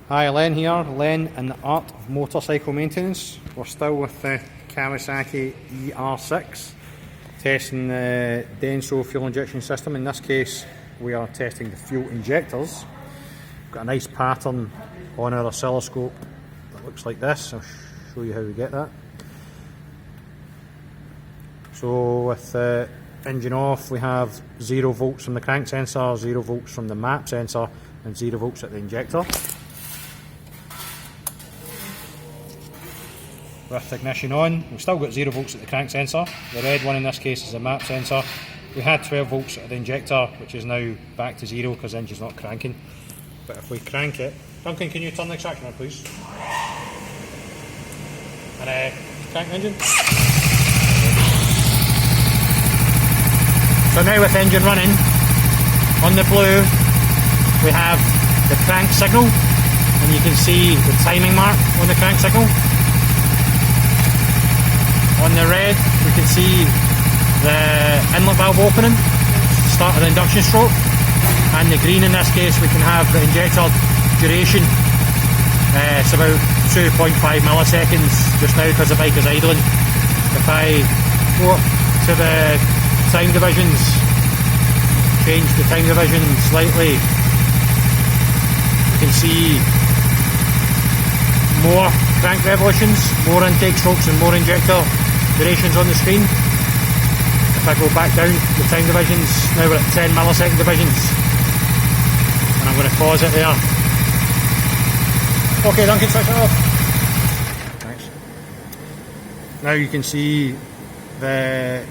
Hi, Len here, Len in the art of motorcycle maintenance. We're still with the Kawasaki ER6, testing the Denso fuel injection system. In this case, we are testing the fuel injectors. We've got a nice pattern on our oscilloscope that looks like this. I'll show you how we get that. So with the engine off, we have 0 volts from the crank sensor, 0 volts from the map sensor, and 0 volts at the injector. With the ignition on, we've still got 0 volts at the crank sensor. The red one in this case is the map sensor. We had 12 volts at the injector, which is now back to 0 because the engine's not cranking. But if we crank it, Duncan, can you turn the extraction on, please? And crank the engine. So now with the engine running, on the blue we have the crank signal, and you can see the timing mark on the crank signal. On the red we can see the inlet valve opening, start of the induction stroke, and the green in this case we can have the injector duration. It's about 2.5 milliseconds just now because the bike is idling. If I go up to the time divisions, change the time division slightly, you can see more crank revolutions, more intake strokes and more injector durations on the screen. If I go back down the time divisions, now we're at 10 millisecond divisions, and I'm going to pause it there. Okay, Duncan, switch it off. Thanks. Now you can see the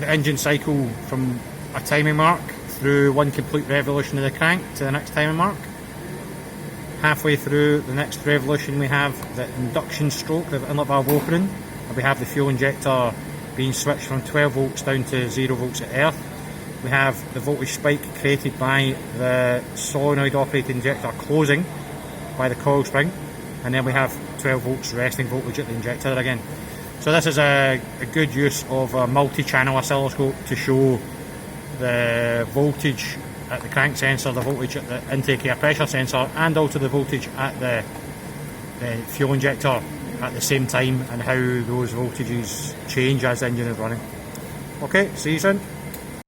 engine cycle from a timing mark through one complete revolution of the crank to the next timing mark. Halfway through the next revolution we have the induction stroke, the inlet valve opening, and we have the fuel injector being switched from 12 volts down to 0 volts at earth. We have the voltage spike created by the solenoid operated injector closing by the coil spring, and then we have 12 volts resting voltage at the injector again. So this is a good use of a multi-channel oscilloscope to show the voltage at the crank sensor, the voltage at the intake air pressure sensor, and also the voltage at the fuel injector at the same time, and how those voltages change as the engine is running. Okay, see you soon.